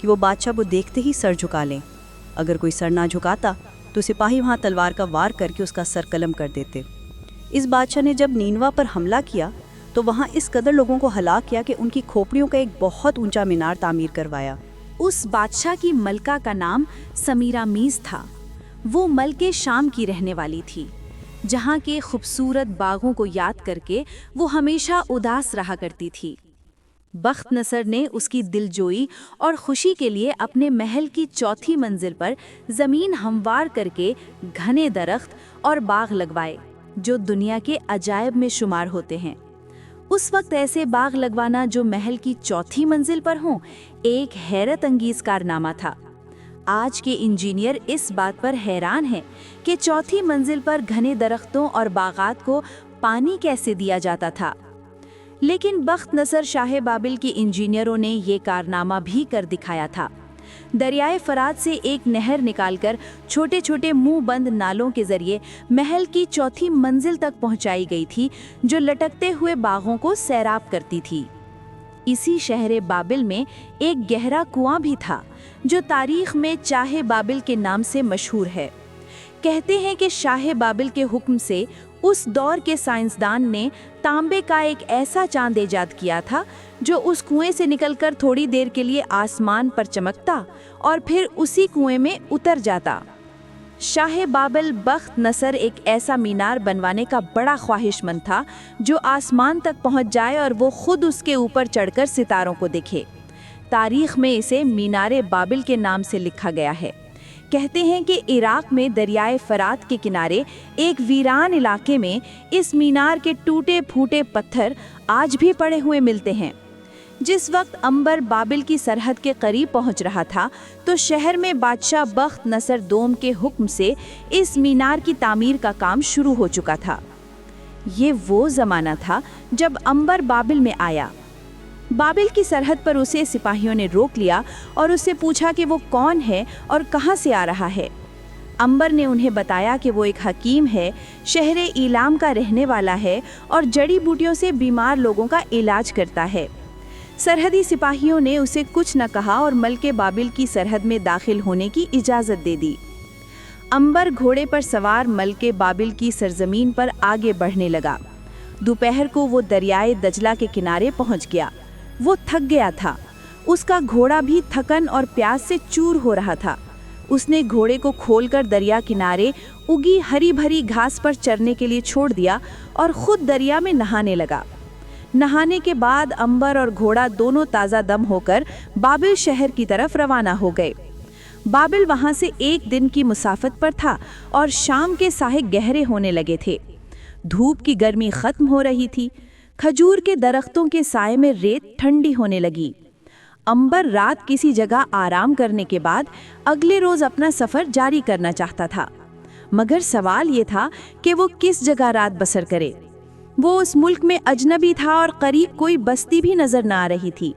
کہ وہ بادشاہ کو دیکھتے ہی سر جھکا لیں۔ اگر کوئی سر نہ جھکاتا تو سپاہی وہاں تلوار کا وار کر کے اس کا سر قلم کر دیتے۔ اس بادشاہ نے جب نینوا پر حملہ کیا تو وہاں اس قدر لوگوں کو ہلاک کیا کہ ان کی کھوپڑیوں کا ایک بہت اونچا مینار تعمیر کروایا۔ اس بادشاہ کی ملکہ کا نام سمیرامیز تھا۔ وہ ملکہ شام کی رہنے والی تھی، جہاں کے خوبصورت باغوں کو یاد کر کے وہ ہمیشہ اداس رہا کرتی تھی۔ بخت نصر نے اس کی دلجوئی اور خوشی کے لیے اپنے محل کی چوتھی منزل پر زمین ہموار کر کے گھنے درخت اور باغ لگوائے، جو دنیا کے عجائب میں شمار ہوتے ہیں۔ اس وقت ایسے باغ لگوانا جو محل کی چوتھی منزل پر ہوں، ایک حیرت انگیز کارنامہ تھا۔ آج کے انجینئر اس بات پر حیران ہیں کہ چوتھی منزل پر گھنے درختوں اور باغات کو پانی کیسے دیا جاتا تھا۔ لیکن بخت نصر شاہ بابل کے انجینئروں نے یہ کارنامہ بھی کر دکھایا تھا۔ دریائے فرات سے ایک نہر نکال کر چھوٹے چھوٹے منہ بند نالوں کے ذریعے محل کی چوتھی منزل تک پہنچائی گئی تھی، جو لٹکتے ہوئے باغوں کو سیراب کرتی تھی۔ اسی شہر بابل میں ایک گہرا کنواں بھی تھا، جو تاریخ میں چاہ بابل کے نام سے مشہور ہے۔ کہتے ہیں کہ شاہ بابل کے حکم سے اس دور کے سائنسدان نے تانبے کا ایک ایسا چاند ایجاد کیا تھا جو اس کنویں سے نکل کر تھوڑی دیر کے لیے آسمان پر چمکتا اور پھر اسی کنویں میں اتر جاتا۔ شاہ بابل بخت نصر ایک ایسا مینار بنوانے کا بڑا خواہش مند تھا جو آسمان تک پہنچ جائے اور وہ خود اس کے اوپر چڑھ کر ستاروں کو دیکھے۔ تاریخ میں اسے مینار بابل کے نام سے لکھا گیا ہے۔ کہتے ہیں کہ عراق میں دریائے فرات کے کنارے ایک ویران علاقے میں اس مینار کے ٹوٹے پھوٹے پتھر آج بھی پڑے ہوئے ملتے ہیں۔ جس وقت عنبر بابل کی سرحد کے قریب پہنچ رہا تھا تو شہر میں بادشاہ بخت نصر دوم کے حکم سے اس مینار کی تعمیر کا کام شروع ہو چکا تھا۔ یہ وہ زمانہ تھا جب عنبر بابل میں آیا۔ بابل کی سرحد پر اسے سپاہیوں نے روک لیا اور اس سے پوچھا کہ وہ کون ہے اور کہاں سے آ رہا ہے۔ عنبر نے انہیں بتایا کہ وہ ایک حکیم ہے، شہر ایلام کا رہنے والا ہے اور جڑی بوٹیوں سے بیمار لوگوں کا علاج کرتا ہے۔ سرحدی سپاہیوں نے اسے کچھ نہ کہا اور ملکہ بابل کی سرحد میں داخل ہونے کی اجازت دے دی۔ عنبر گھوڑے پر سوار ملکہ بابل کی سرزمین پر آگے بڑھنے لگا۔ دوپہر کو وہ دریائے دجلہ کے کنارے پہنچ گیا۔ وہ تھک گیا تھا۔ اس کا گھوڑا بھی تھکن اور پیاس سے چور ہو رہا تھا۔ اس نے گھوڑے کو کھول کر دریا کنارے اگی ہری بھری گھاس پر چرنے کے لیے چھوڑ دیا اور خود دریا میں نہانے لگا۔ نہانے کے بعد عنبر اور گھوڑا دونوں تازہ دم ہو کر بابل شہر کی طرف روانہ ہو گئے۔ بابل وہاں سے ایک دن کی مسافت پر تھا اور شام کے ساحے گہرے ہونے لگے تھے۔ دھوپ کی گرمی ختم ہو رہی تھی۔ کھجور کے درختوں کے سائے میں ریت ٹھنڈی ہونے لگی۔ عنبر رات کسی جگہ آرام کرنے کے بعد اگلے روز اپنا سفر جاری کرنا چاہتا تھا، مگر سوال یہ تھا کہ وہ کس جگہ رات بسر کرے۔ وہ اس ملک میں اجنبی تھا اور قریب کوئی بستی بھی نظر نہ آ رہی تھی۔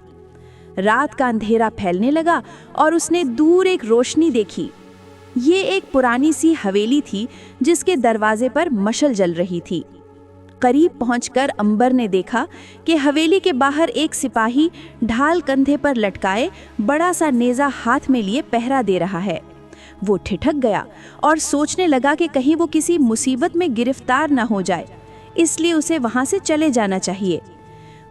رات کا اندھیرا پھیلنے لگا اور اس نے دور ایک روشنی دیکھی۔ یہ ایک پرانی سی حویلی تھی جس کے دروازے پر مشل جل رہی تھی۔ قریب پہنچ کر عنبر نے دیکھا کہ حویلی کے باہر ایک سپاہی ڈھال کندھے پر لٹکائے بڑا سا نیزہ ہاتھ میں لیے پہرا دے رہا ہے۔ وہ ٹھٹک گیا اور سوچنے لگا کہ کہیں وہ کسی مصیبت میں گرفتار نہ ہو جائے، اس لیے اسے وہاں سے چلے جانا چاہیے۔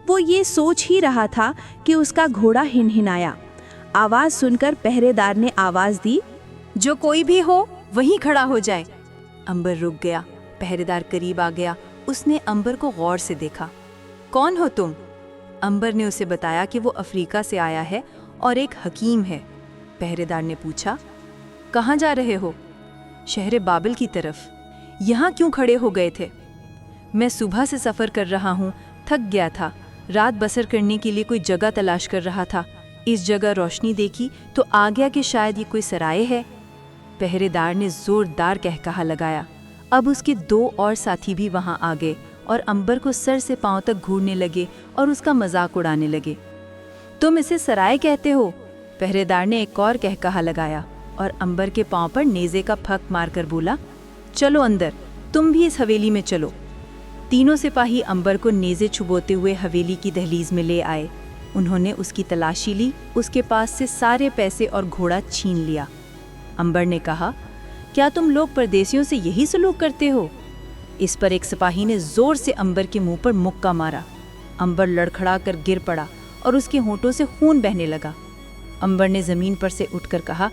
وہ یہ سوچ ہی رہا تھا کہ اس کا گھوڑا ہنہنایا۔ آواز سن کر پہرے دار نے آواز دی، جو کوئی بھی ہو وہیں کھڑا ہو جائے۔ عنبر رک گیا۔ پہرے دار قریب آ گیا۔ اس نے عنبر کو غور سے دیکھا۔ کون ہو تم؟ عنبر نے اسے بتایا کہ وہ افریقہ سے آیا ہے اور ایک حکیم ہے۔ پہرے دار نے پوچھا، کہاں جا رہے ہو؟ شہر بابل کی طرف۔ یہاں کیوں کھڑے ہو گئے تھے؟ میں صبح سے سفر کر رہا ہوں، تھک گیا تھا، رات بسر کرنے کے لیے کوئی جگہ تلاش کر رہا تھا۔ اس جگہ روشنی دیکھی تو آ گیا کہ شاید یہ کوئی سرائے ہے۔ پہرے دار نے زوردار کہکہا لگایا۔ اب اس کے 2 اور ساتھی بھی وہاں آ گئے اور عنبر کو سر سے پاؤں تک گھورنے لگے اور اس کا مذاق اڑانے لگے۔ تم اسے سرائے کہتے ہو؟ پہرے دار نے ایک اور کہکہا لگایا اور عنبر کے پاؤں پر نیزے کا پھک مار کر بولا، چلو اندر، تم بھی اس حویلی میں چلو۔ تینوں سپاہی عنبر کو نیزے چھبوتے ہوئے حویلی کی دہلیز میں لے آئے۔ انہوں نے اس کی تلاشی لی، اس کے پاس سے سارے پیسے اور گھوڑا چھین لیا۔ امبر نے کہا، کیا تم لوگ پردیسیوں سے یہی سلوک کرتے ہو؟ اس پر ایک سپاہی نے زور سے امبر کے منہ پر مکہ مارا۔ امبر لڑکھڑا کر گر پڑا اور اس کے ہونٹوں سے خون بہنے لگا۔ امبر نے زمین پر سے اٹھ کر کہا،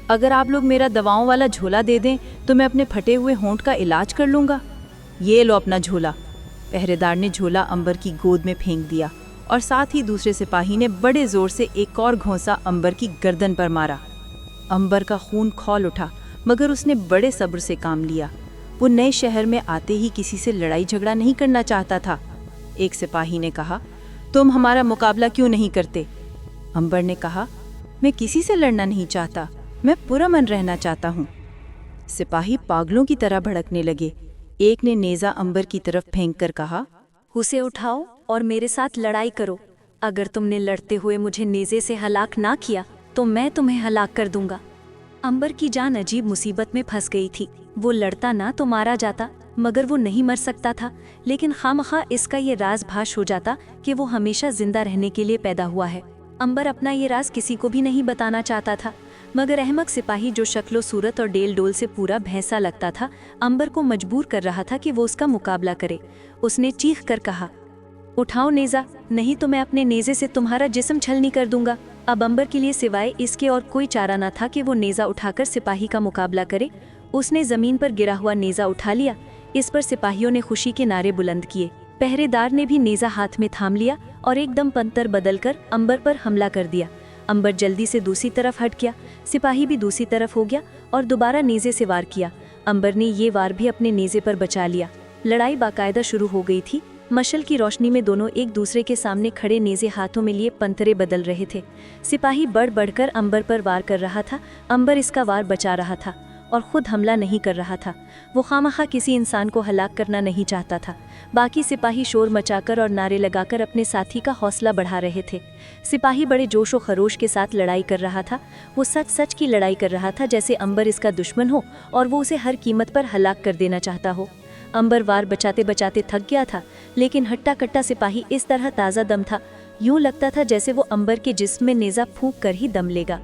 اگر آپ لوگ میرا دواؤں والا جھولا دے دیں تو میں اپنے پھٹے ہوئے ہونٹ کا علاج کر لوں گا۔ یہ لو اپنا جھولا۔ پہرے دار نے جھولا امبر کی گود میں پھینک دیا اور ساتھ ہی دوسرے سپاہی نے بڑے زور سے ایک اور گھونسا امبر کی گردن پر مارا۔ امبر کا خون کھول اٹھا، مگر اس نے بڑے صبر سے کام لیا۔ وہ نئے شہر میں آتے ہی کسی سے لڑائی جھگڑا نہیں کرنا چاہتا تھا۔ ایک سپاہی نے کہا، تم ہمارا مقابلہ کیوں نہیں کرتے؟ امبر نے کہا، میں کسی سے لڑنا نہیں چاہتا، میں پرامن رہنا چاہتا ہوں۔ سپاہی پاگلوں کی طرح بھڑکنے لگے۔ ایک نے نیزہ امبر کی طرف پھینک کر کہا، اسے اٹھاؤ اور میرے ساتھ لڑائی کرو۔ اگر تم نے لڑتے ہوئے مجھے نیزے سے ہلاک نہ کیا تو میں تمہیں ہلاک کر دوں گا۔ امبر کی جان عجیب مصیبت میں پھنس گئی تھی۔ وہ لڑتا نہ تو مارا جاتا، مگر وہ نہیں مر سکتا تھا، لیکن خامخواہ اس کا یہ راز بھاش ہو جاتا کہ وہ ہمیشہ زندہ رہنے کے لیے پیدا ہوا ہے۔ امبر اپنا یہ راز کسی کو بھی نہیں بتانا چاہتا تھا، مگر احمق سپاہی جو شکل و صورت اور ڈیل ڈول سے پورا بھینسا لگتا تھا، امبر کو مجبور کر رہا تھا کہ وہ اس کا مقابلہ کرے۔ اس نے چیخ کر کہا، اٹھاؤ نیزہ، نہیں تو میں اپنے نیزے سے تمہارا جسم چھلنی کر دوں گا۔ اب امبر کے لیے سوائے اس کے اور کوئی چارہ نہ تھا کہ وہ نیزہ اٹھا کر سپاہی کا مقابلہ کرے۔ اس نے زمین پر گرا ہوا نیزہ اٹھا لیا۔ اس پر سپاہیوں نے خوشی کے نعرے بلند کیے۔ پہرے دار نے بھی نیزہ ہاتھ میں تھام لیا اور ایک دم پنتر بدل کر امبر پر حملہ کر دیا۔ امبر جلدی سے دوسری طرف ہٹ گیا، سپاہی بھی دوسری طرف ہو گیا اور دوبارہ نیزے سے وار کیا۔ امبر نے یہ وار بھی اپنے نیزے پر بچا لیا۔ لڑائی باقاعدہ شروع ہو گئی تھی۔ مشل کی روشنی میں دونوں ایک دوسرے کے سامنے کھڑے نیزے ہاتھوں میں لیے پنترے بدل رہے تھے۔ سپاہی بڑھ بڑھ کر امبر پر وار کر رہا تھا۔ امبر اس کا وار بچا رہا تھا اور خود حملہ نہیں کر رہا تھا۔ وہ خواہ کسی انسان کو ہلاک کرنا نہیں چاہتا تھا۔ باقی سپاہی شور مچا کر اور نعرے لگا کر اپنے ساتھی کا حوصلہ بڑھا رہے تھے۔ سپاہی بڑے جوش و خروش کے ساتھ لڑائی کر رہا تھا۔ وہ سچ کی لڑائی کر رہا تھا، جیسے امبر اس کا دشمن ہو اور وہ اسے ہر قیمت پر ہلاک کر دینا چاہتا ہو۔ امبر وار بچاتے بچاتے تھک گیا تھا، لیکن ہٹا کٹا سپاہی اس طرح تازہ دم تھا، یوں لگتا تھا جیسے وہ امبر کے جسم میں نیزہ پھونک کر ہی دم لے گا۔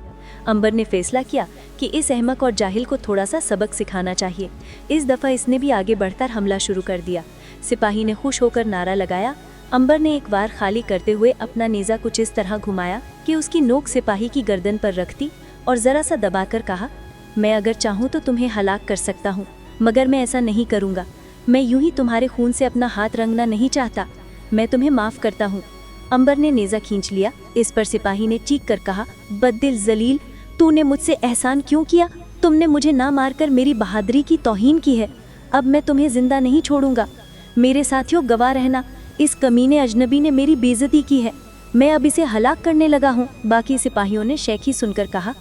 امبر نے فیصلہ کیا کہ اس احمق اور جاہل کو تھوڑا سا سبق سکھانا چاہیے۔ اس دفعہ اس نے بھی آگے بڑھ کر حملہ شروع کر دیا۔ سپاہی نے خوش ہو کر نعرہ لگایا۔ امبر نے ایک وار خالی کرتے ہوئے اپنا نیزہ کچھ اس طرح گھمایا کہ اس کی نوک سپاہی کی گردن پر رکھ دی اور ذرا سا دبا کر کہا، میں اگر چاہوں تو تمہیں ہلاک کر سکتا ہوں، مگر میں ایسا نہیں کروں گا۔ میں یوں ہی تمہارے خون سے اپنا ہاتھ رنگنا نہیں چاہتا، میں تمہیں معاف کرتا ہوں۔ امبر نے نیزہ کھینچ لیا۔ اس پر سپاہی نے چیخ کر کہا، بددل ذلیل، تو نے مجھ سے احسان کیوں کیا؟ تم نے مجھے نہ مار کر میری بہادری کی توہین کی ہے۔ اب میں تمہیں زندہ نہیں چھوڑوں گا۔ میرے ساتھیوں گواہ رہنا، اس کمینے اجنبی نے میری بے عزتی کی ہے۔ میں اب اسے ہلاک کرنے لگا ہوں۔ باقی سپاہیوں نے شیخی سن کر کہا،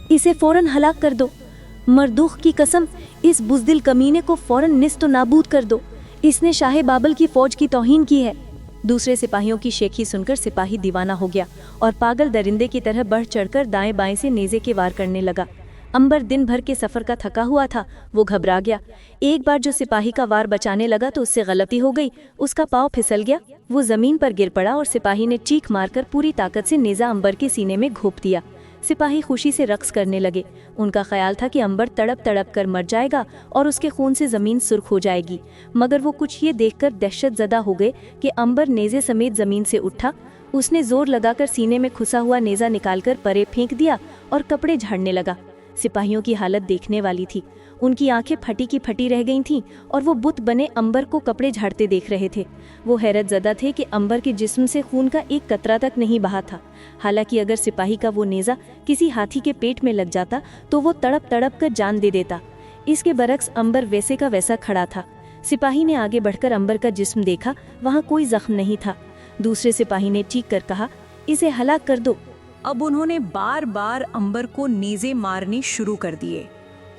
اسے فوراً ہلاک کر دو۔ مردوخ کی قسم، اس بزدل کمینے کو فوراً نیست و نابود کر دو۔ اس نے شاہ بابل کی فوج کی توہین کی ہے۔ دوسرے سپاہیوں کی شیخی سن کر سپاہی دیوانہ ہو گیا اور پاگل درندے کی طرح بڑھ چڑھ کر دائیں بائیں سے نیزے کے وار کرنے لگا۔ امبر دن بھر کے سفر کا تھکا ہوا تھا، وہ گھبرا گیا۔ ایک بار جو سپاہی کا وار بچانے لگا تو اس سے غلطی ہو گئی، اس کا پاؤں پھسل گیا، وہ زمین پر گر پڑا اور سپاہی نے چیخ مار کر پوری طاقت سے نیزہ امبر کے سینے میں گھونپ دیا۔ سپاہی خوشی سے رقص کرنے لگے۔ ان کا خیال تھا کہ امبر تڑپ تڑپ کر مر جائے گا اور اس کے خون سے زمین سرخ ہو جائے گی، مگر وہ کچھ یہ دیکھ کر دہشت زدہ ہو گئے کہ امبر نیزے سمیت زمین سے اٹھا۔ اس نے زور لگا کر سینے میں کھسا ہوا نیزہ نکال کر پرے پھینک دیا اور کپڑے جھاڑنے لگا۔ سپاہیوں کی حالت دیکھنے والی تھی، ان کی آنکھیں پھٹی کی پھٹی رہ گئی تھیں اور وہ بت بنے امبر کو کپڑے جھاڑتے دیکھ رہے تھے۔ وہ حیرت زدہ تھے کہ امبر کے جسم سے خون کا ایک قطرہ تک نہیں بہا تھا، حالانکہ اگر سپاہی کا وہ نیزہ کسی ہاتھی کے پیٹ میں لگ جاتا تو وہ تڑپ تڑپ کر جان دے دیتا۔ اس کے برعکس امبر ویسے کا ویسا کھڑا تھا۔ سپاہی نے آگے بڑھ کر امبر کا جسم دیکھا، وہاں کوئی زخم نہیں تھا۔ دوسرے سپاہی نے چیخ کر کہا، اسے ہلاک کر دو۔ اب انہوں نے بار بار امبر کو نیزے مارنے شروع کر دیے۔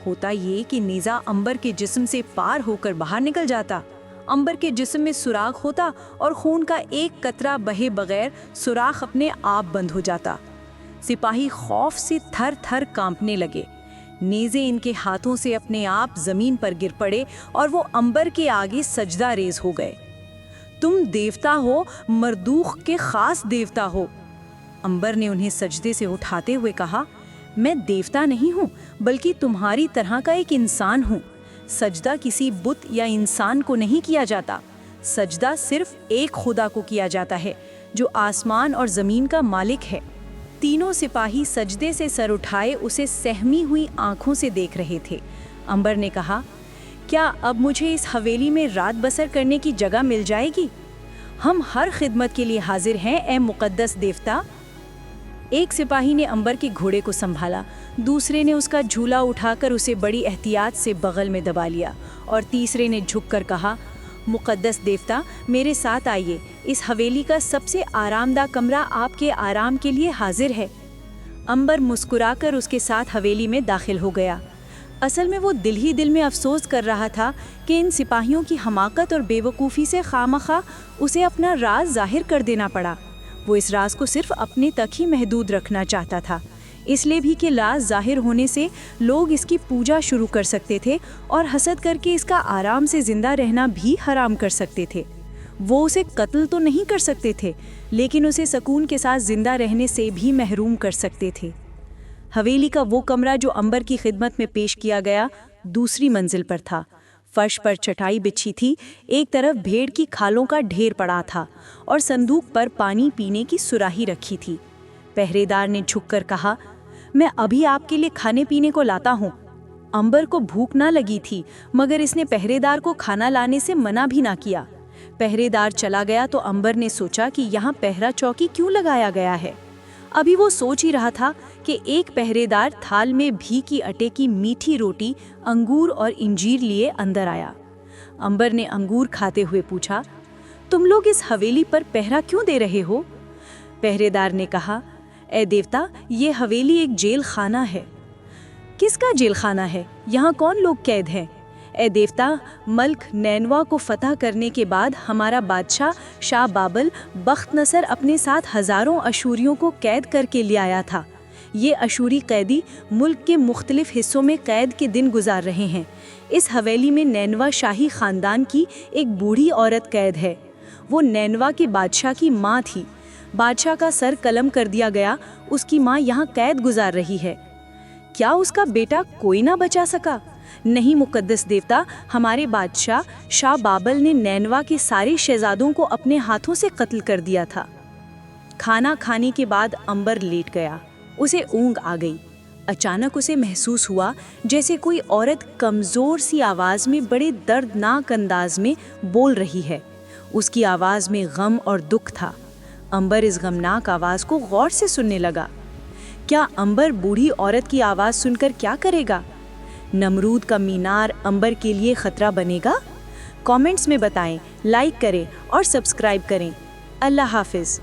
ہوتا یہ کہ نیزہ امبر کے جسم سے پار ہو کر باہر نکل جاتا، امبر کے جسم میں سوراخ ہوتا اور خون کا ایک قطرہ بہے بغیر سوراخ اپنے آپ بند ہو جاتا۔ سپاہی خوف سے تھر تھر کانپنے لگے۔ نیزے ان کے ہاتھوں سے اپنے آپ زمین پر گر پڑے اور وہ امبر کے آگے سجدہ ریز ہو گئے۔ تم دیوتا ہو، مردوخ کے خاص دیوتا ہو۔ امبر نے انہیں سجدے سے اٹھاتے ہوئے کہا، میں دیوتا نہیں ہوں بلکہ تمہاری طرح کا ایک انسان ہوں۔ سجدہ کسی بت یا انسان کو نہیں کیا جاتا، سجدہ صرف ایک خدا کو کیا جاتا ہے جو آسمان اور زمین کا مالک ہے۔ تینوں سپاہی سجدے سے سر اٹھائے اسے سہمی ہوئی آنکھوں سے دیکھ رہے تھے۔ امبر نے کہا، کیا اب مجھے اس حویلی میں رات بسر کرنے کی جگہ مل جائے گی؟ ہم ہر خدمت کے لیے حاضر ہیں اے مقدس دیوتا۔ ایک سپاہی نے امبر کے گھوڑے کو سنبھالا، دوسرے نے اس کا جھولا اٹھا کر اسے بڑی احتیاط سے بغل میں دبا لیا، اور تیسرے نے جھک کر کہا، مقدس دیوتا میرے ساتھ آئیے، اس حویلی کا سب سے آرام دہ کمرہ آپ کے آرام کے لیے حاضر ہے۔ امبر مسکرا کر اس کے ساتھ حویلی میں داخل ہو گیا۔ اصل میں وہ دل ہی دل میں افسوس کر رہا تھا کہ ان سپاہیوں کی حماقت اور بے وقوفی سے خامخواہ اسے اپنا راز ظاہر کر دینا پڑا۔ وہ اس راز کو صرف اپنے تک ہی محدود رکھنا چاہتا تھا، اس لیے بھی کہ راز ظاہر ہونے سے لوگ اس کی پوجا شروع کر سکتے تھے اور حسد کر کے اس کا آرام سے زندہ رہنا بھی حرام کر سکتے تھے۔ وہ اسے قتل تو نہیں کر سکتے تھے، لیکن اسے سکون کے ساتھ زندہ رہنے سے بھی محروم کر سکتے تھے۔ حویلی کا وہ کمرہ جو امبر کی خدمت میں پیش کیا گیا دوسری منزل پر تھا۔ فرش پر چٹائی بچھی تھی، ایک طرف بھیڑ کی کھالوں کا ڈھیر پڑا تھا اور صندوق پر پانی پینے کی سراہی رکھی تھی۔ پہرے دار نے جھک کر کہا، میں ابھی آپ کے لیے کھانے پینے کو لاتا ہوں۔ امبر کو بھوک نہ لگی تھی، مگر اس نے پہرے دار کو کھانا لانے سے منع بھی نہ کیا۔ پہرے دار چلا گیا تو امبر نے سوچا کہ یہاں پہرا چوکی کیوں لگایا گیا ہے۔ ابھی وہ سوچ ہی رہا تھا کہ ایک پہرے دار تھال میں بھی کی اٹے کی میٹھی روٹی، انگور اور انجیر لیے اندر آیا۔ امبر نے انگور کھاتے ہوئے پوچھا، تم لوگ اس حویلی پر پہرا کیوں دے رہے ہو؟ پہرے دار نے کہا، اے دیوتا، یہ حویلی ایک جیل خانہ ہے۔ کس کا جیل خانہ ہے؟ یہاں کون لوگ قید ہیں؟ اے دیوتا، ملک نینوا کو فتح کرنے کے بعد ہمارا بادشاہ شاہ بابل بخت نصر اپنے ساتھ ہزاروں اشوریوں کو قید کر کے لے آیا تھا۔ یہ اشوری قیدی ملک کے مختلف حصوں میں قید کے دن گزار رہے ہیں۔ اس حویلی میں نینوا شاہی خاندان کی ایک بوڑھی عورت قید ہے۔ وہ نینوا کے بادشاہ کی ماں تھی۔ بادشاہ کا سر قلم کر دیا گیا، اس کی ماں یہاں قید گزار رہی ہے۔ کیا اس کا بیٹا کوئی نہ بچا سکا؟ نہیں مقدس دیوتا، ہمارے بادشاہ شاہ بابل نے نینوا کے سارے شہزادوں کو اپنے ہاتھوں سے قتل کر دیا تھا۔ کھانا کھانے کے بعد امبر لیٹ گیا، اسے اونگ آ گئی۔ اچانک اسے محسوس ہوا جیسے کوئی عورت کمزور سی آواز میں بڑے دردناک انداز میں بول رہی ہے۔ اس کی آواز میں غم اور دکھ تھا۔ امبر اس غمناک آواز کو غور سے سننے لگا۔ کیا امبر بوڑھی عورت کی آواز سن کر کیا کرے گا؟ نمرود کا مینار امبر کے لیے خطرہ بنے گا؟ کامنٹس میں بتائیں، لائک کریں اور سبسکرائب کریں۔ اللہ حافظ۔